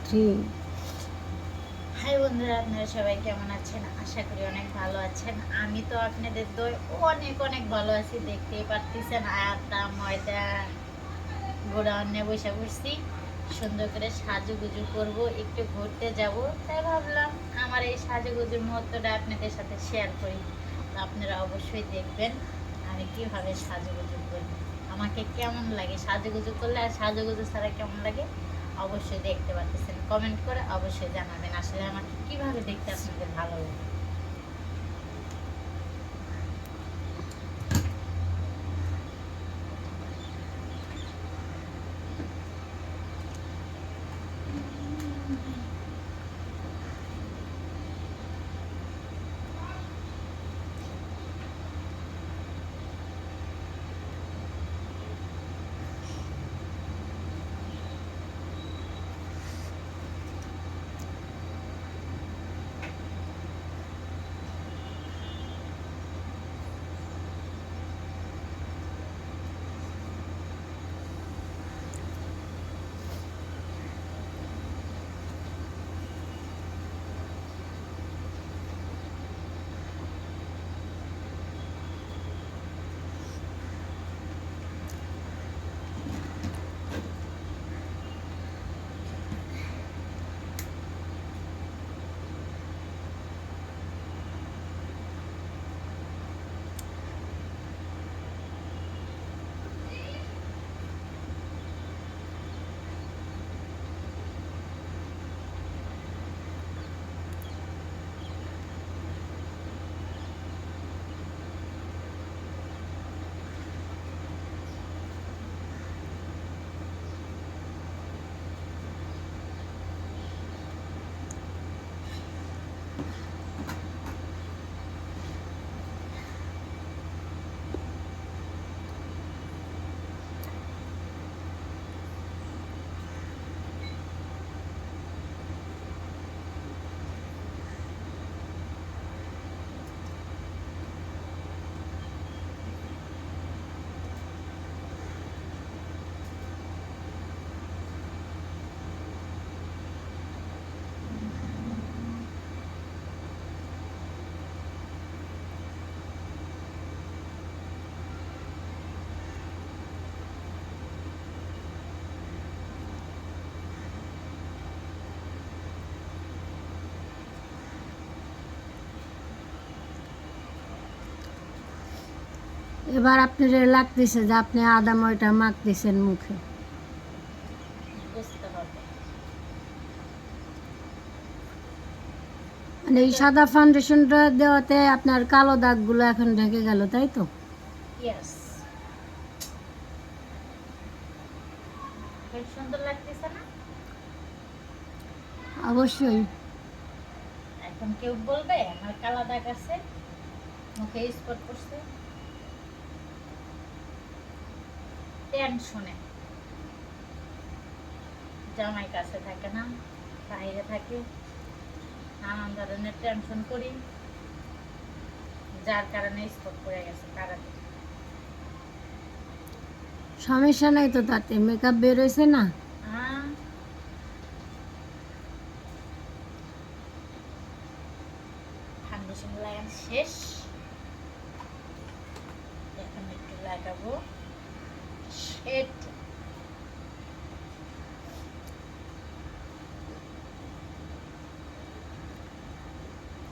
Three. High বন্ধুরা, আপনারা সবাই কেমন আছেন? আশা করি অনেক ভালো আছেন। আমি তো আপনাদের দয় অনেক অনেক ভালো আছি, দেখতেই পারতেছেন। আটা ময়দা গোড়া অন্য বসে পড়ছি, সুন্দর করে সাজুগুজু করব, একটু ঘুরতে যাব। তাই ভাবলাম আমার এই সাজুগুজুর মুহূর্তটা আপনাদের সাথে শেয়ার করি। তো আপনারা অবশ্যই দেখবেন আমি কিভাবে সাজুগুজু করি, আমাকে কেমন লাগে সাজুগুজু করলে, আর সাজুগুজু ছাড়া কেমন লাগে অবশ্যই দেখতে পাচ্ছেন। কমেন্ট করে অবশ্যই জানাবেন আসলে আমাকে কিভাবে দেখতে আপনাদের ভালো লাগে। এবার আপনার লাগতেছে যে আপনি আদা ময়দা মাখতেছেন মুখে। বুঝতে হবে মানে এই সাদা ফাউন্ডেশনটা দেওয়াতে আপনার কালো দাগগুলো এখন ঢেকে গেল, তাই তো? ইয়েস, খুব সুন্দর লাগতেছে না? অবশ্যই। এখন কেউ বলবে আমার কালা দাগ আছে, মুখে স্পট করছে? টেনশনে জামাই কাছে থাকে না, বাইরে থাকে, নানান ধরনের টেনশন করি, যার কারণে স্পট পড়ে গেছে তাড়াতাড়ি। সমস্যা নাই তো, তাতে মেকআপ বের হয়েছে না। ফাউন্ডেশন লাগানো শেষ, এখন একটু লাগাবো শেড।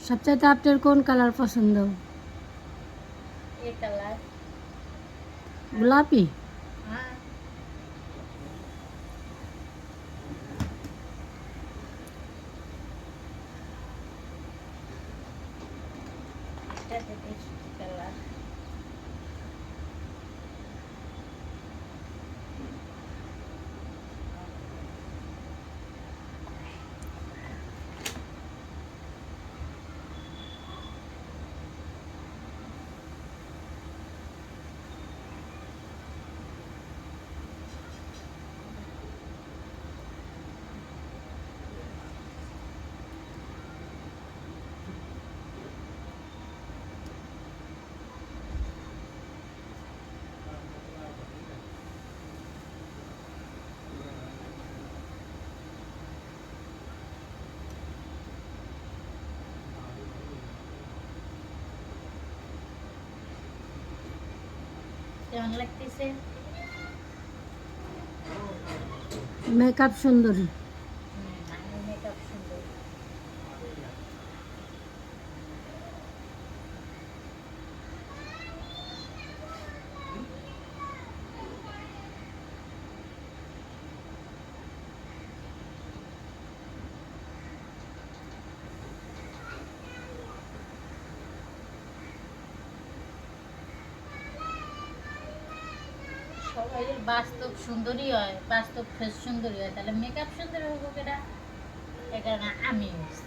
সবচাইতে আপনার কোন কালার পছন্দ? এ কালার। গোলাপি? হ্যাঁ, এটা দেখি কালার। কেমন লাগতেছে? মেকআপ সুন্দরী। আমি মেকআপ সুন্দর। সবাই বাস্তব সুন্দরী হয়, বাস্তব ফেস সুন্দরী হয়, তাহলে মেকআপ সুন্দরী হবো কেটা? এ কারণে আমি হচ্ছি।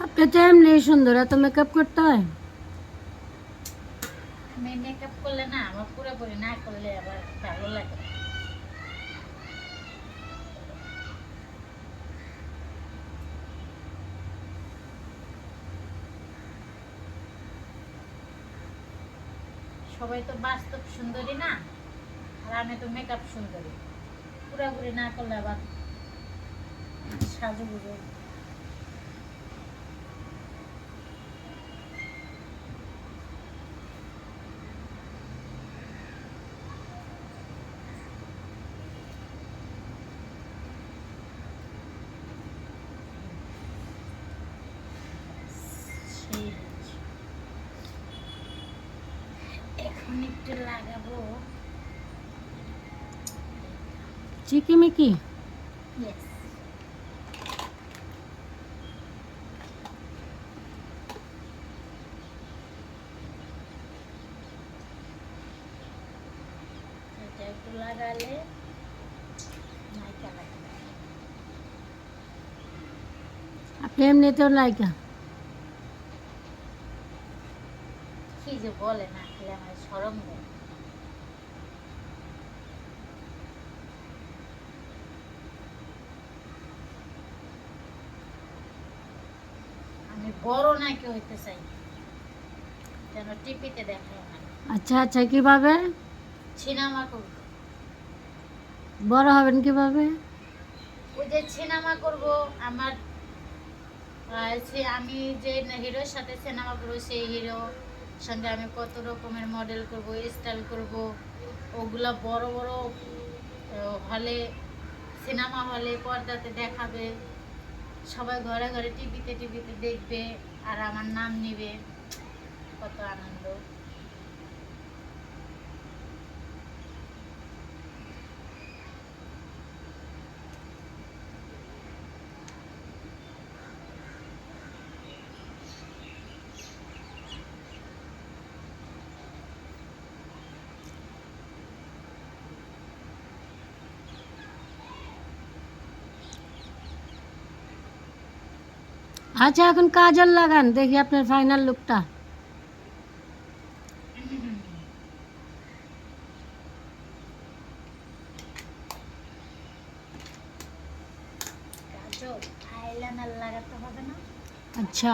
আপনি তো এমনি সুন্দর, এত মেকআপ করতে হয়? আমি মেকআপ করলে না, আমার পুরোপুরি না করলে আবার ভালো লাগে না। সবাই তো বাস্তব সুন্দরী না, আর আমি তো মেকআপ সুন্দরী। পুরোপুরি না করলে আবার সাজুগুজু। সেই হচ্ছে। এখন একটু লাগাবো। চিকিমিকি। Yes. এটা একটু লাগালে নাইকা লাগে। আপনি এমনিতেও নায়িকা। কি যে বলে না, খেলে আমার শরম দেয়। আমি বড় নায়িকা হইতে চাই, যেন টিভিতে দেখায় না। আচ্ছা আচ্ছা, কিভাবে সিনেমা করব, বড় হবেন কিভাবে? ওই যে সিনেমা করব আমার, আমি যে হিরোর সাথে সিনেমা করবো সেই হিরো সঙ্গে আমি কত রকমের মডেল করব, স্টাইল করব, ওগুলা বড় বড় হলে, সিনেমা হলে পর্দাতে দেখাবে, সবাই ঘরে ঘরে টিভিতে দেখবে, আর আমার নাম নিবে, কত আনন্দ। আচ্ছা, এখন কাজল লাগান, দেখি আপনার ফাইনাল লুকটা। কাজল আইলাইনার লাগাতে হবে না? আচ্ছা।